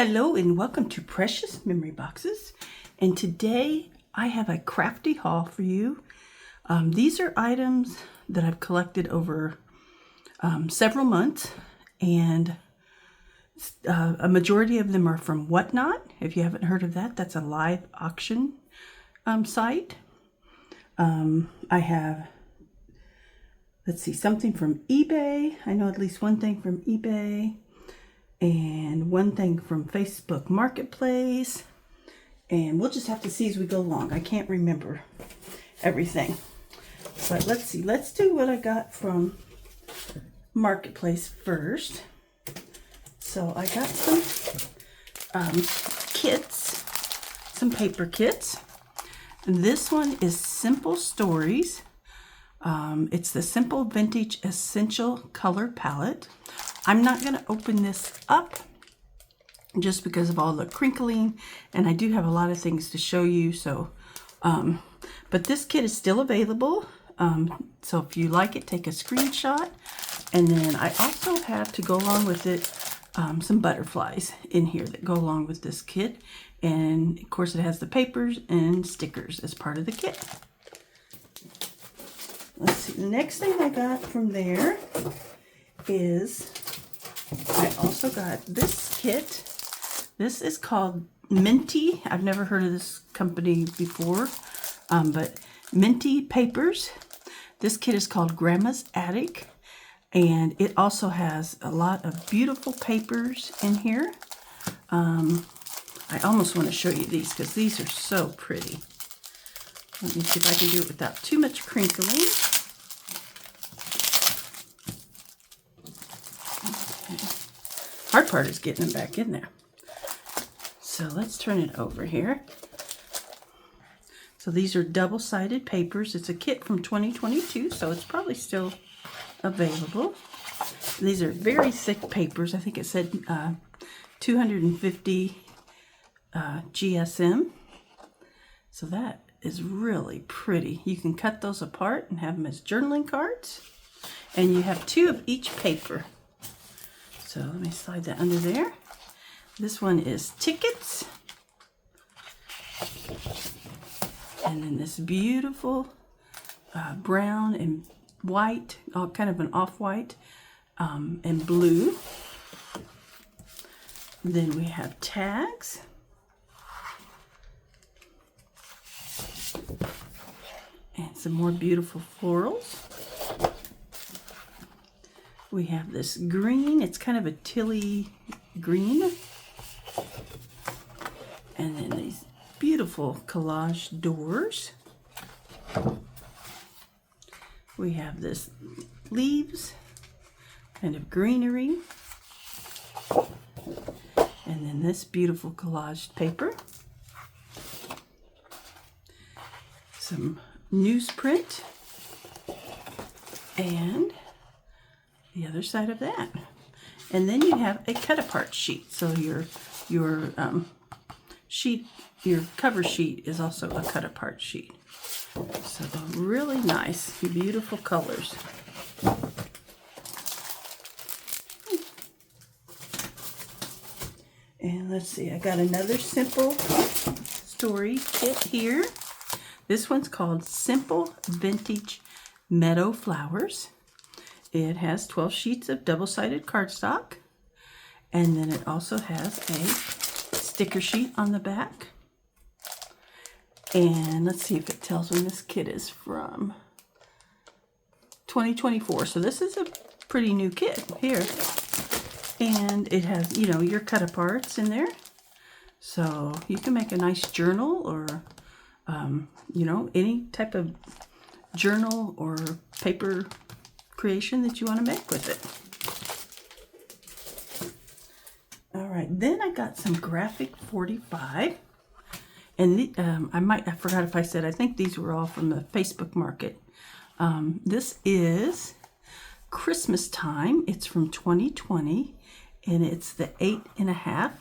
Hello and welcome to Precious Memory Boxes, and today I have a crafty haul for you. These are items that I've collected over several months, and a majority of them are from Whatnot. If you haven't heard of that, that's a live auction site. I have, let's see, something from eBay. I know at least one thing from eBay. And one thing from Facebook Marketplace, and we'll just have to see as we go along. I can't remember everything, but let's see. Let's do what I got from Marketplace first. So I got some kits, some paper kits. This one is Simple Stories. It's the Simple Vintage Essential Color Palette. I'm not going to open this up just because of all the crinkling, and I do have a lot of things to show you. So, but this kit is still available. So if you like it, take a screenshot. And then I also have, to go along with it, some butterflies in here that go along with this kit. And of course it has the papers and stickers as part of the kit. Let's see, the next thing I got from there is I also got this kit. This is called Minty. I've never heard of this company before, but Minty Papers. This kit is called Grandma's Attic, and it also has a lot of beautiful papers in here. I almost want to show you these because these are so pretty. Let me see if I can do it without too much crinkling. Hard part is getting them back in there. So let's turn it over here. So these are double-sided papers. It's a kit from 2022, so it's probably still available. These are very thick papers. I think it said 250 GSM. So that is really pretty. You can cut those apart and have them as journaling cards. And you have two of each paper. So let me slide that under there. This one is tickets. And then this beautiful brown and white, kind of an off-white, and blue. Then we have tags. And some more beautiful florals. We have this green. It's kind of a tilly green. And then these beautiful collage doors. We have this leaves, kind of greenery. And then this beautiful collaged paper. Some newsprint. And the other side of that. And then you have a cut apart sheet. So your cover sheet is also a cut apart sheet. So really nice, beautiful colors. And let's see, I got another Simple Story kit here. This one's called Simple Vintage Meadow Flowers. It has 12 sheets of double-sided cardstock, and then it also has a sticker sheet on the back. And let's see if it tells when this kit is from. 2024. So this is a pretty new kit here. And it has, your cut-aparts in there. So you can make a nice journal or, any type of journal or paper creation that you want to make with it. All right, then I got some Graphic 45, and I forgot if I said, I think these were all from the Facebook Market. This is Christmas Time. It's from 2020, and it's the 8.5.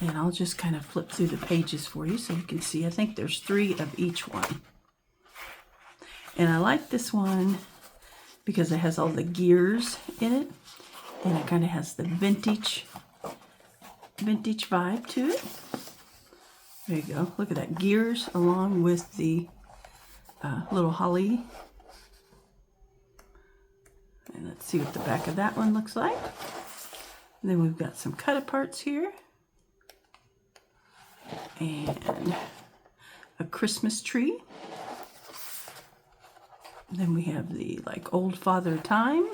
And I'll just kind of flip through the pages for you so you can see. I think there's 3 of each one. And I like this one because it has all the gears in it, and it kind of has the vintage vintage vibe to it. There you go. Look at that. Gears along with the little holly. And let's see what the back of that one looks like. And then we've got some cut aparts here. And a Christmas tree. Then we have the like old Father Time.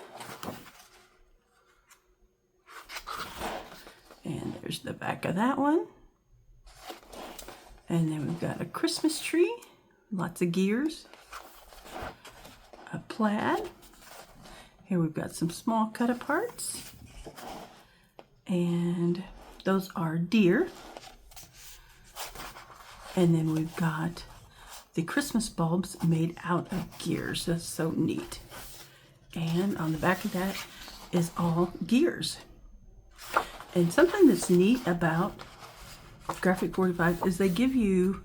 And there's the back of that one. And then we've got a Christmas tree. Lots of gears. A plaid. Here we've got some small cut aparts. And those are deer. And then we've got the Christmas bulbs made out of gears. That's so neat. And on the back of that is all gears. And something that's neat about Graphic 45 is they give you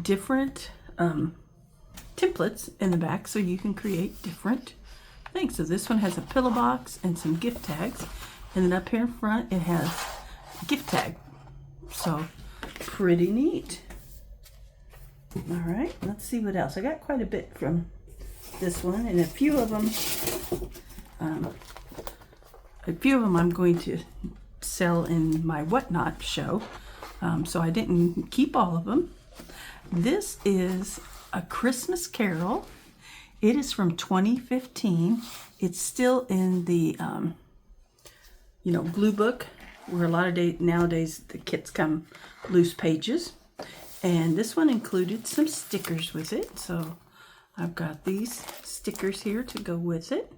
different templates in the back so you can create different things. So this one has a pillow box and some gift tags. And then up here in front it has a gift tag. So pretty neat. All right, let's see what else. I got quite a bit from this one, and a few of them I'm going to sell in my Whatnot show, so I didn't keep all of them. This is A Christmas Carol. It is from 2015. It's still in the blue book, where a lot of nowadays the kits come loose pages. And this one included some stickers with it. So I've got these stickers here to go with it.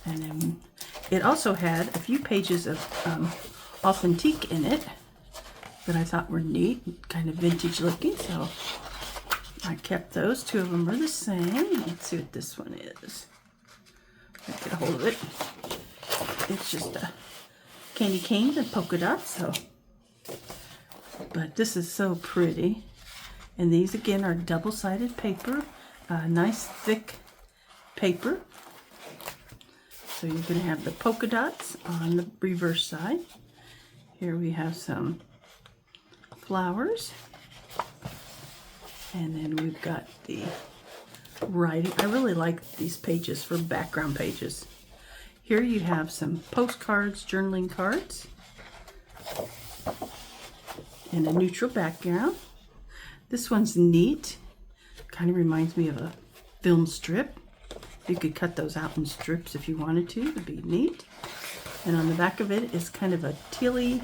And then it also had a few pages of authentique in it that I thought were neat, kind of vintage looking. So I kept those. Two of them are the same. Let's see what this one is. Let's get a hold of it. It's just a candy canes and polka dots. But this is so pretty. And these again are double-sided paper. Nice thick paper. So you're going to have the polka dots on the reverse side. Here we have some flowers. And then we've got the writing. I really like these pages for background pages. Here you have some postcards, journaling cards. And a neutral background. This one's neat. Kind of reminds me of a film strip. You could cut those out in strips if you wanted to. It'd be neat. And on the back of it is kind of a tealy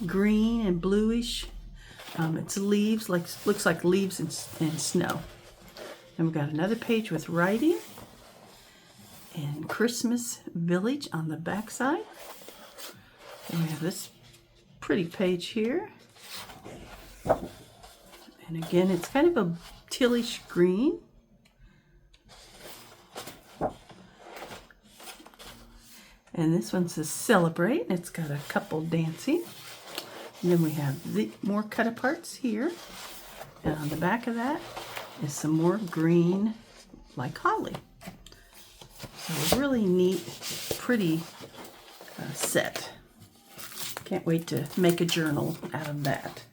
green and bluish. It's leaves, looks like leaves and snow. Then we've got another page with writing. And Christmas Village on the back side. And we have this pretty page here. And again, it's kind of a tealish green. And this one says Celebrate. It's got a couple dancing. And then we have the more cut aparts here. And on the back of that is some more green, like holly. So a really neat, pretty set. Can't wait to make a journal out of that.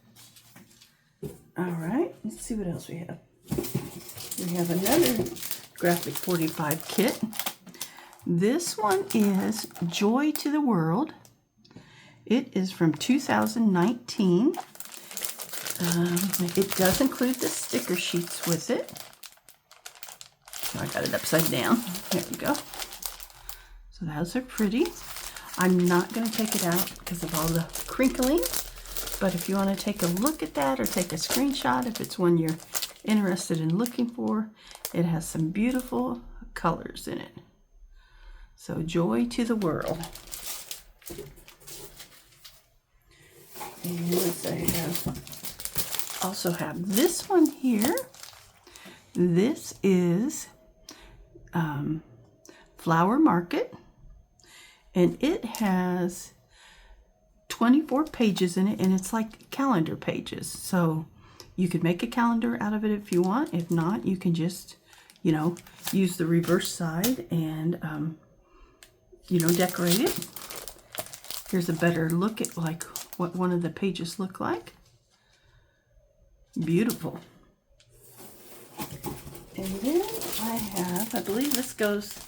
All right, let's see what else we have. We have another Graphic 45 kit. This one is Joy to the World. It is from 2019. It does include the sticker sheets with it. So I got it upside down. There we go. So those are pretty. I'm not going to take it out because of all the crinkling. But if you want to take a look at that or take a screenshot, if it's one you're interested in looking for, it has some beautiful colors in it. So Joy to the World. And I also have this one here. This is Flower Market. And it has 24 pages in it, and it's like calendar pages. So you could make a calendar out of it if you want. If not, you can just, use the reverse side and, decorate it. Here's a better look at like what one of the pages look like. Beautiful. And then I believe this goes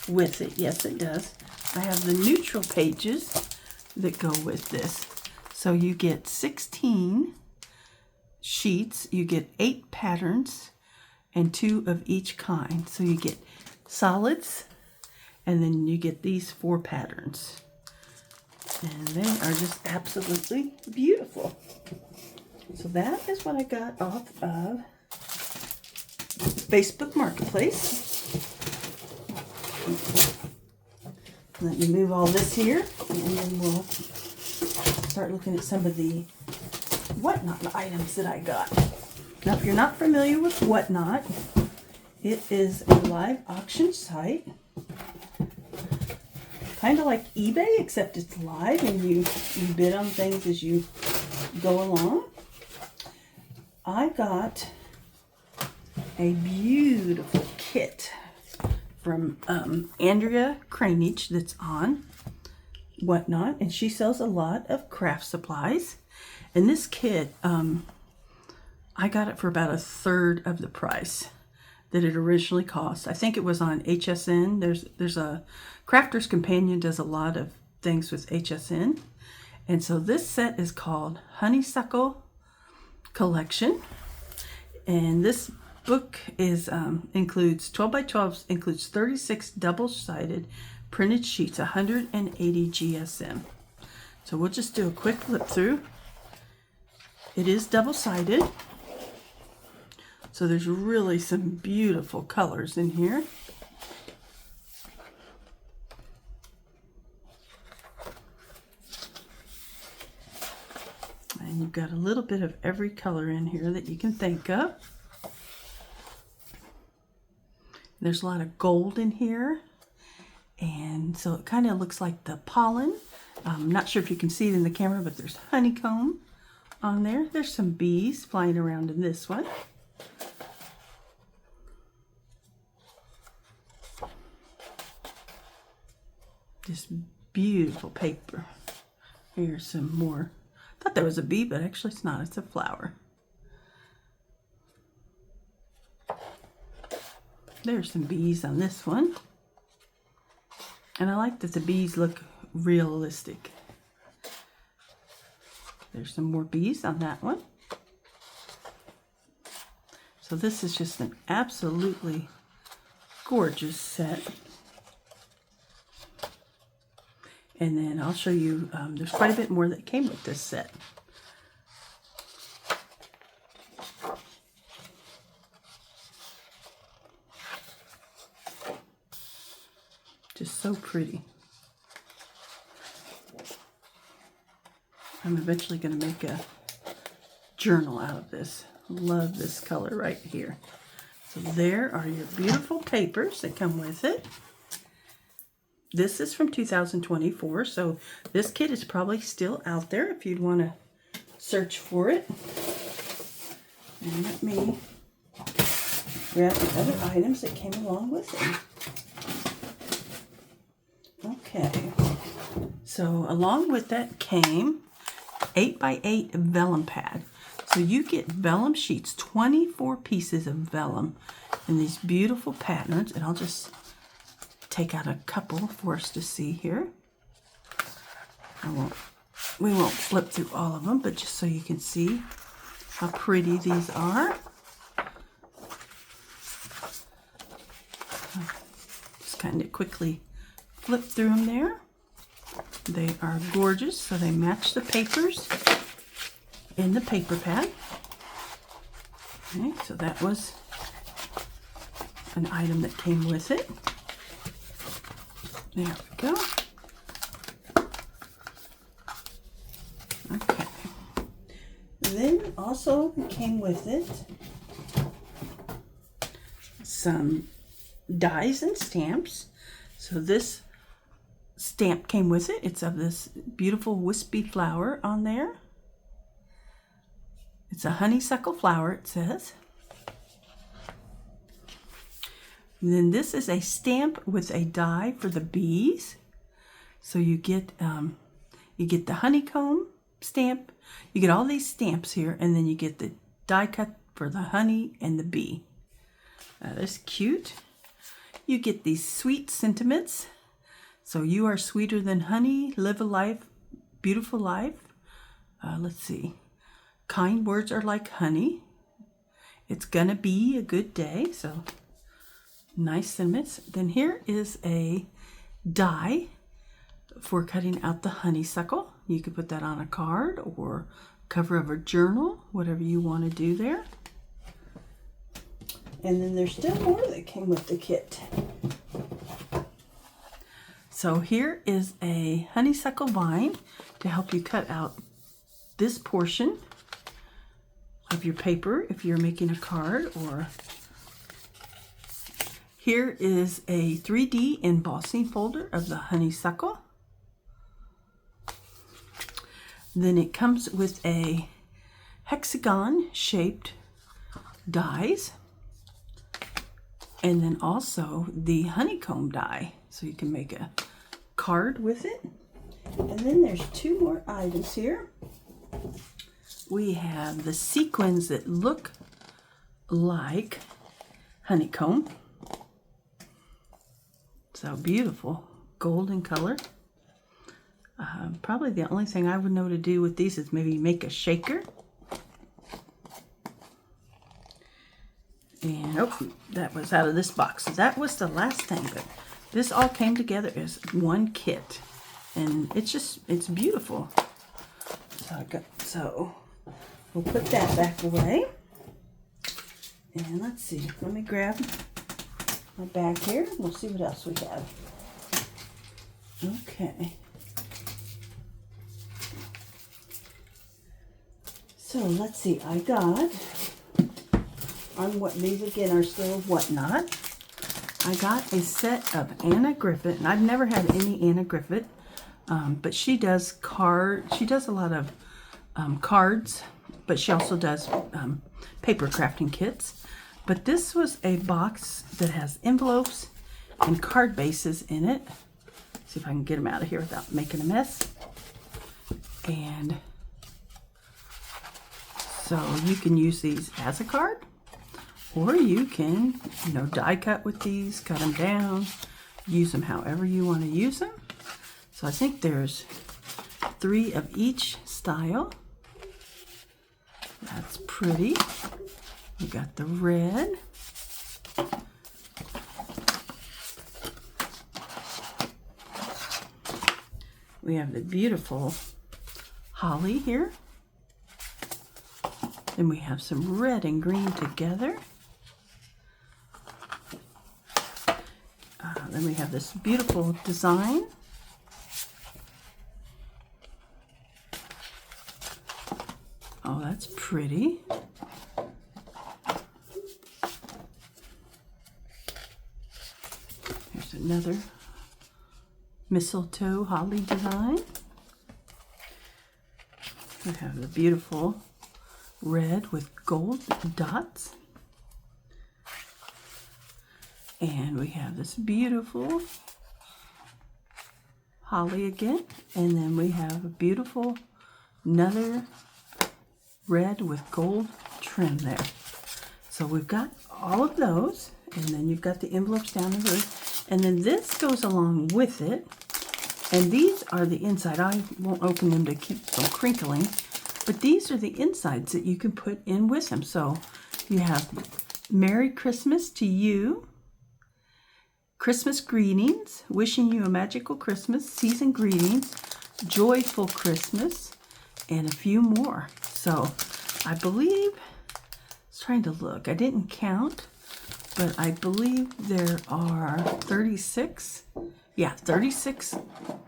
with it. Yes, it does. I have the neutral pages that go with this. So you get 16 sheets, you get 8 patterns, and 2 of each kind. So you get solids, and then you get these 4 patterns. And they are just absolutely beautiful. So that is what I got off of Facebook Marketplace. Let me move all this here, and then we'll start looking at some of the Whatnot items that I got. Now, if you're not familiar with Whatnot, it is a live auction site. Kind of like eBay, except it's live and you bid on things as you go along. I got a beautiful kit from Andrea Cranage that's on Whatnot, and she sells a lot of craft supplies. And this kit, I got it for about 1/3 of the price that it originally cost. I think it was on HSN. There's a Crafter's Companion does a lot of things with HSN. And so this set is called Honeysuckle Collection. And this book is includes 12 by 12, includes 36 double-sided printed sheets, 180 GSM. So we'll just do a quick flip through. It is double-sided. So there's really some beautiful colors in here. And you've got a little bit of every color in here that you can think of. There's a lot of gold in here. And so it kind of looks like the pollen. I'm not sure if you can see it in the camera, but there's honeycomb on there. There's some bees flying around in this one. Just beautiful paper. Here's some more. I thought that was a bee, but actually it's not. It's a flower. There's some bees on this one. And I like that the bees look realistic. There's some more bees on that one. So this is just an absolutely gorgeous set. And then I'll show you, there's quite a bit more that came with this set. Just so pretty. I'm eventually going to make a journal out of this. Love this color right here. So there are your beautiful papers that come with it. This is from 2024, so this kit is probably still out there if you'd want to search for it. And let me grab the other items that came along with it. Okay, so along with that came 8x8 vellum pad. So you get vellum sheets, 24 pieces of vellum in these beautiful patterns, and I'll just take out a couple for us to see here. We won't flip through all of them, but just so you can see how pretty these are. Just kind of quickly flip through them there. They are gorgeous, so they match the papers in the paper pad. Okay, so that was an item that came with it. There we go. Okay. Then also came with it some dies and stamps. So this stamp came with it. It's of this beautiful wispy flower on there. It's a honeysuckle flower, it says. And then this is a stamp with a die for the bees. So you get You get the honeycomb stamp. You get all these stamps here, and then you get the die cut for the honey and the bee. That is cute. You get these sweet sentiments. So you are sweeter than honey. Live a life, beautiful life. Let's see. Kind words are like honey. It's gonna be a good day. So nice sentiments. Then here is a die for cutting out the honeysuckle. You could put that on a card or cover of a journal, whatever you want to do there. And then there's still more that came with the kit. So here is a honeysuckle vine to help you cut out this portion of your paper if you're making a card. Or here is a 3D embossing folder of the honeysuckle. Then it comes with a hexagon shaped dies, and then also the honeycomb die, so you can make a card with it. And then there's two more items here. We have the sequins that look like honeycomb. So beautiful, golden color. Probably the only thing I would know to do with these is maybe make a shaker. And oh, that was out of this box. So that was the last thing, but this all came together as one kit, and it's beautiful. So we'll put that back away. And let's see. Let me grab my bag here. We'll see what else we have. Okay. So let's see, I got, on what these again are still whatnot, I got a set of Anna Griffith, and I've never had any Anna Griffith, but she does a lot of cards, but she also does paper crafting kits. But this was a box that has envelopes and card bases in it. See if I can get them out of here without making a mess. And so you can use these as a card, or you can, die cut with these, cut them down, use them however you want to use them. So I think there's 3 of each style. That's pretty. We got the red. We have the beautiful holly here. Then we have some red and green together. Then we have this beautiful design. Oh, that's pretty. Here's another mistletoe holly design. We have the beautiful red with gold dots. And we have this beautiful holly again. And then we have a beautiful another red with gold trim there. So we've got all of those. And then you've got the envelopes down the road. And then this goes along with it. And these are the inside. I won't open them to keep from crinkling. But these are the insides that you can put in with them. So you have Merry Christmas to you, Christmas greetings, wishing you a magical Christmas, season greetings, joyful Christmas, and a few more. So I believe, I was trying to look, I didn't count, but I believe there are 36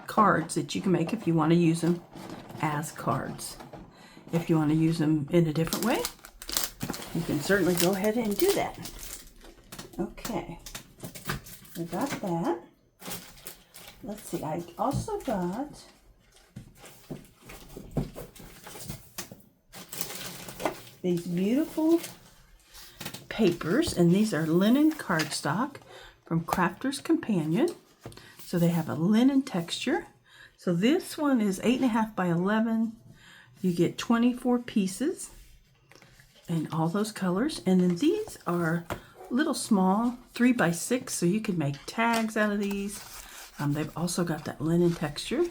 cards that you can make if you want to use them as cards. If you want to use them in a different way, you can certainly go ahead and do that. Okay, I got that. Let's see, I also got these beautiful papers, and these are linen cardstock from Crafter's Companion. So they have a linen texture. So this one is 8.5 by 11. You get 24 pieces and all those colors. And then these are little small 3 by 6, so you can make tags out of these. They've also got that linen texture,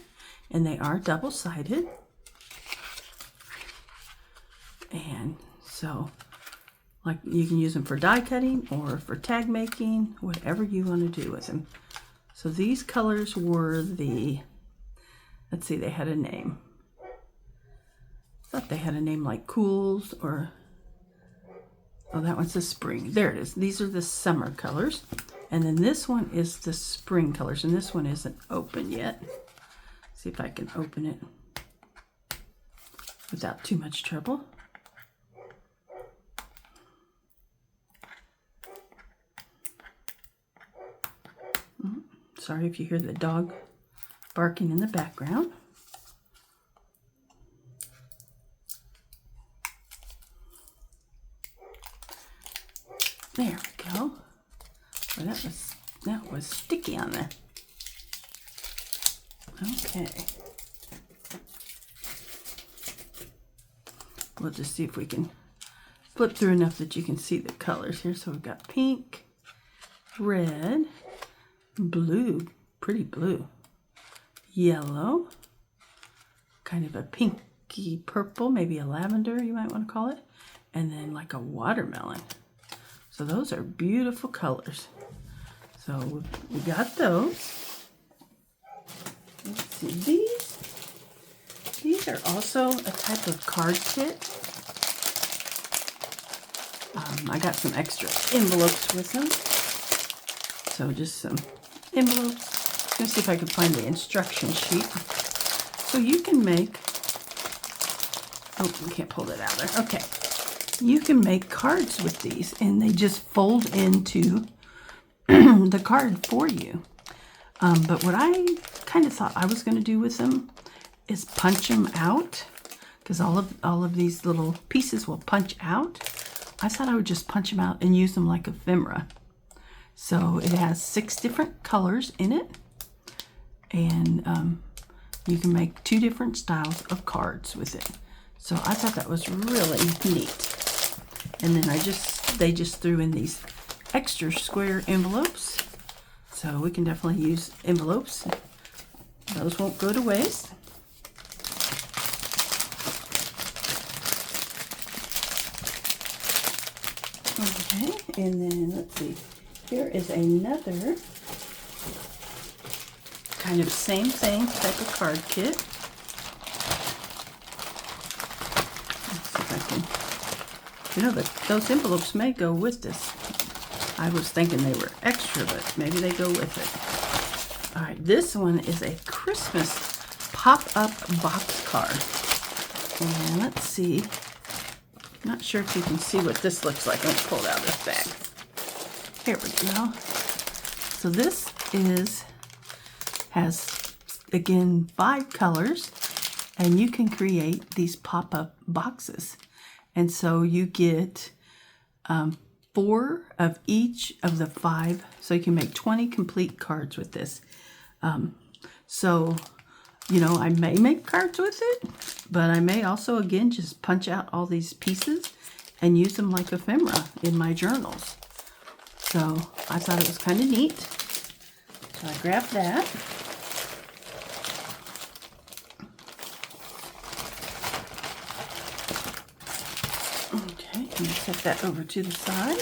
and they are double-sided. And so, like, you can use them for die cutting or for tag making, whatever you want to do with them. So these colors were the, let's see, they had a name. I thought they had a name like Cools or, oh, that one's the spring. There it is. These are the summer colors. And then this one is the spring colors, and this one isn't open yet. See if I can open it without too much trouble. Sorry if you hear the dog barking in the background. There we go. Well, that was sticky on there. Okay. We'll just see if we can flip through enough that you can see the colors here. So we've got pink, red, blue, pretty blue, yellow, kind of a pinky purple, maybe a lavender you might want to call it, and then like a watermelon. So those are beautiful colors. So we got those. Let's see, these are also a type of card kit. I got some extra envelopes with them. So just some envelopes. I'm going to see if I can find the instruction sheet. So you can make, oh, you can't pull it out there. Okay. You can make cards with these, and they just fold into the card for you. But what I kind of thought I was going to do with them is punch them out, because all of these little pieces will punch out. I thought I would just punch them out and use them like ephemera. So it has 6 different colors in it, and you can make 2 different styles of cards with it. So I thought that was really neat. And then they just threw in these extra square envelopes. So we can definitely use envelopes. Those won't go to waste. Okay, and then let's see. Here is another kind of same thing type of card kit. Let's see if I can. You know, those envelopes may go with this. I was thinking they were extra, but maybe they go with it. All right, this one is a Christmas pop-up box card. And let's see. Not sure if you can see what this looks like. Let me pull it out of this bag. Here we go. So this has, again, 5 colors, and you can create these pop-up boxes. And so you get 4 of each of the 5. So you can make 20 complete cards with this. So, you know, I may make cards with it, but I may also, again, just punch out all these pieces and use them like ephemera in my journals. So I thought it was kind of neat. So I grabbed that. I'm going to set that over to the side.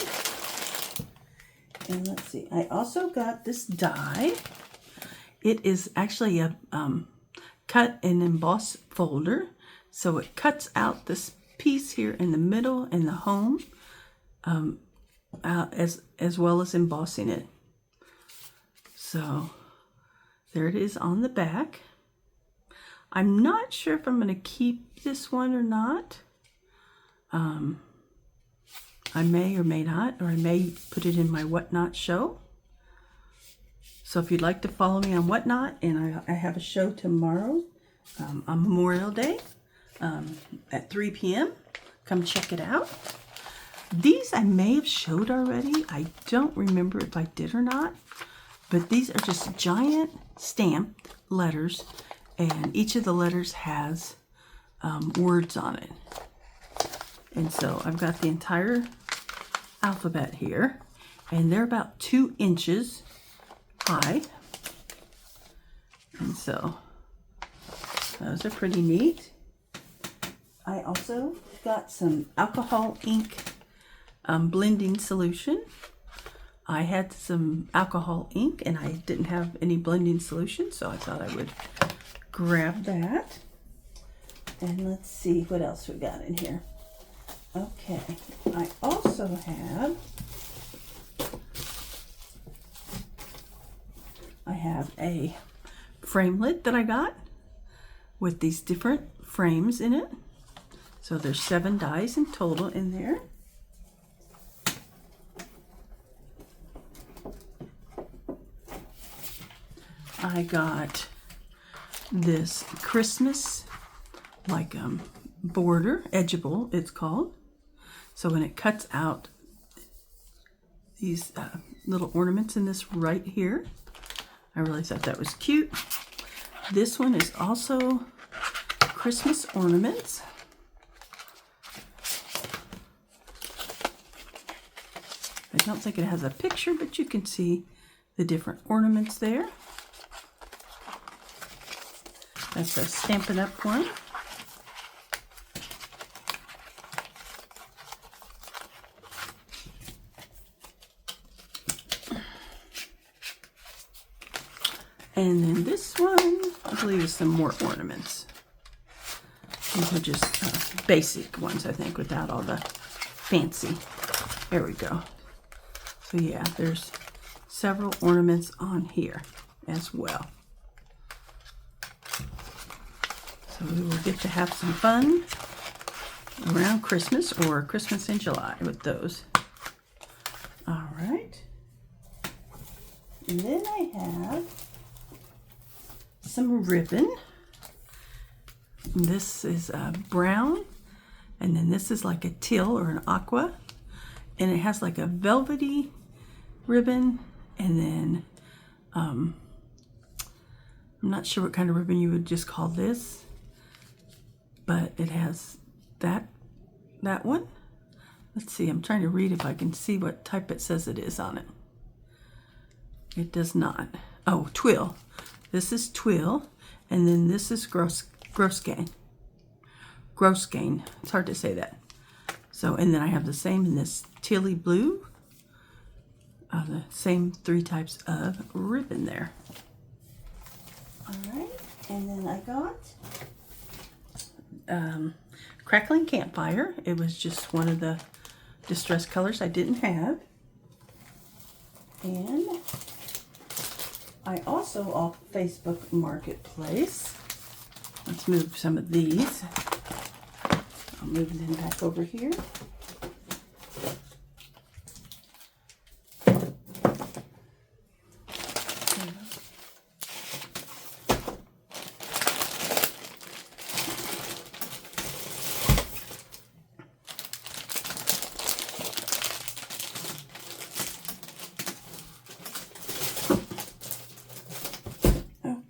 And let's see, I also got this die. It is actually a cut and emboss folder. So it cuts out this piece here in the middle and the home, as well as embossing it. So there it is on the back. I'm not sure if I'm going to keep this one or not. I may or may not, or I may put it in my Whatnot show. So if you'd like to follow me on Whatnot, and I have a show tomorrow on Memorial Day at 3 p.m. Come check it out. These I may have showed already. I don't remember if I did or not. But these are just giant stamped letters. and each of the letters has words on it. And so I've got the entire alphabet here, and they're about 2 inches high. And so those are pretty neat. I also got some alcohol ink blending solution. I had some alcohol ink and I didn't have any blending solution, so I thought I would grab that. And let's see what else we got in here. Okay, I also have a framelit that I got with these different frames in it. So there's 7 dies in total in there. I got this Christmas border, edgeable it's called. So when it cuts out these little ornaments in this right here, I really thought that was cute. This one is also Christmas ornaments. I don't think it has a picture, but you can see the different ornaments there. That's a Stampin' Up! One. And then this one, I believe, is some more ornaments. These are just basic ones, I think, without all the fancy. There we go. So yeah, there's several ornaments on here as well. So we will get to have some fun around Christmas or Christmas in July with those. All right. And then I have some ribbon. This is brown, and then this is like a teal or an aqua, and it has like a velvety ribbon, and then I'm not sure what kind of ribbon you would just call this, but it has that one. Let's see, I'm trying to read if I can see what type it says it is on it. It does not. Oh, twill. This is twill, and then this is grosgrain. Grosgrain. It's hard to say that. So, and then I have the same in this tealy blue. The same 3 types of ribbon there. All right, and then I got Crackling Campfire. It was just one of the distress colors I didn't have. And I also, off Facebook Marketplace, let's move some of these. I'll move them back over here.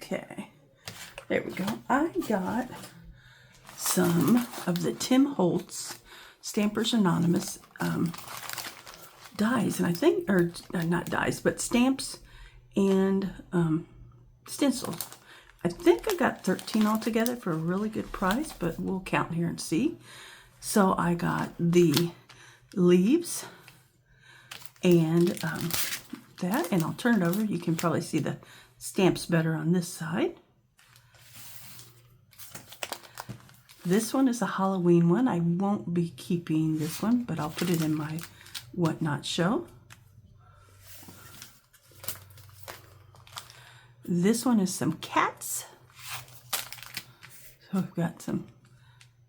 Okay, there we go. I got some of the Tim Holtz Stampers Anonymous dies, and I think, or not dies, but stamps and stencils. I think I got 13 altogether for a really good price, but we'll count here and see. So I got the leaves and that, and I'll turn it over. You can probably see the stamps better on this side. This one is a Halloween one. I won't be keeping this one, but I'll put it in my Whatnot show. This one is some cats. So we've got some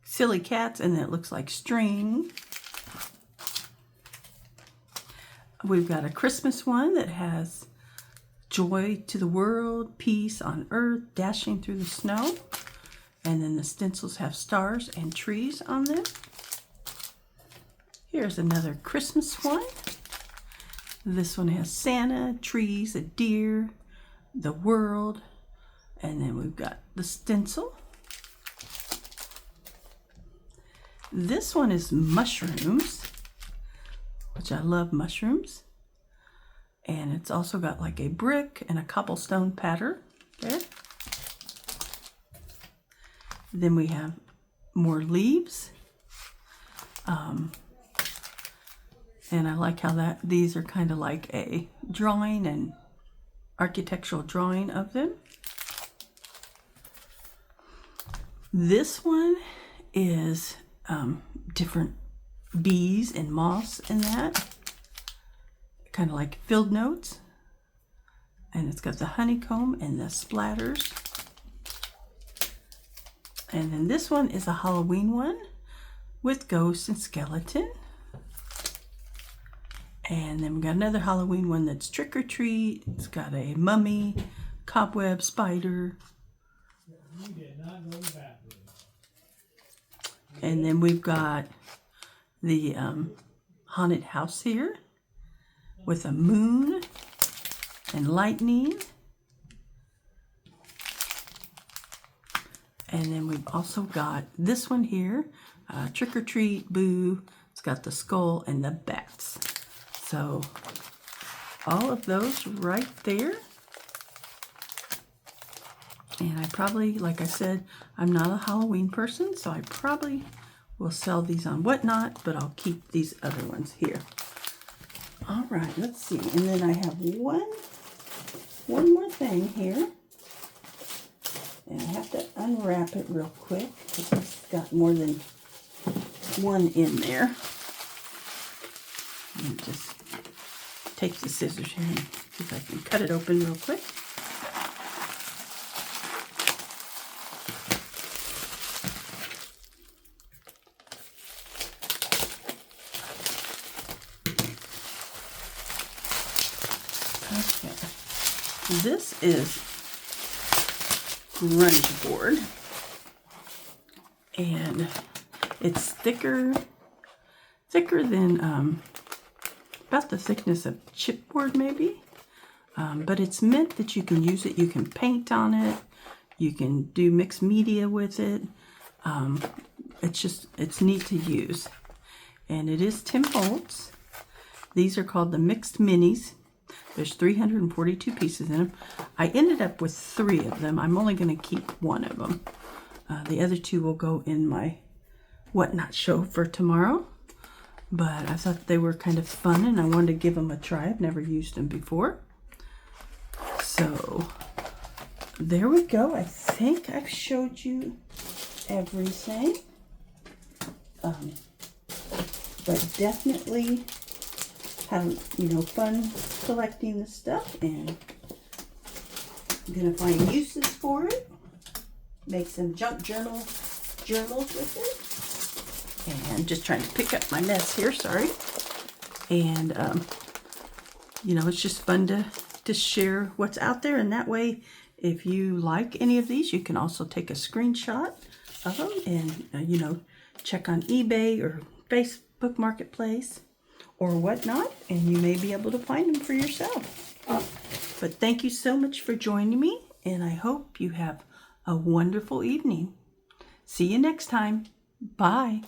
silly cats, and then it looks like string. We've got a Christmas one that has joy to the world, peace on earth, dashing through the snow. And then the stencils have stars and trees on them. Here's another Christmas one. This one has Santa, trees, a deer, the world, And then we've got the stencil. This one is mushrooms, which I love mushrooms. And it's also got like a brick and a cobblestone pattern there. Then we have more leaves. And I like how these are kind of like a drawing and architectural drawing of them. This one is different bees and moths and that. Kind of like field notes. And it's got the honeycomb and the splatters. And then this one is a Halloween one with ghosts and skeleton. And then we got another Halloween one that's trick or treat. It's got a mummy, cobweb, spider. And then we've got the haunted house here with a moon and lightning. And then we've also got this one here, trick or treat, boo. It's got the skull and the bats. So all of those right there. And I probably, like I said, I'm not a Halloween person, so I probably will sell these on Whatnot, but I'll keep these other ones here. All right, let's see. And then I have one more thing here. And I have to unwrap it real quick because it's got more than one in there. Let me just take the scissors here and see if I can cut it open real quick. Okay. This is grunge board, and it's thicker than about the thickness of chipboard maybe, but it's meant that you can use it. You can paint on it, you can do mixed media with it. It's neat to use, and it is 10 volts. These are called the mixed minis. There's 342 pieces in them. I ended up with 3 of them. I'm only going to keep 1 of them. The other 2 will go in my Whatnot show for tomorrow. But I thought they were kind of fun and I wanted to give them a try. I've never used them before. So there we go. I think I've showed you everything. But definitely have, fun collecting the stuff, and I'm going to find uses for it. Make some junk journals with it. And just trying to pick up my mess here, sorry. And, it's just fun to share what's out there. And that way, if you like any of these, you can also take a screenshot of them and, check on eBay or Facebook Marketplace or Whatnot, and you may be able to find them for yourself. But thank you so much for joining me, and I hope you have a wonderful evening. See you next time. Bye.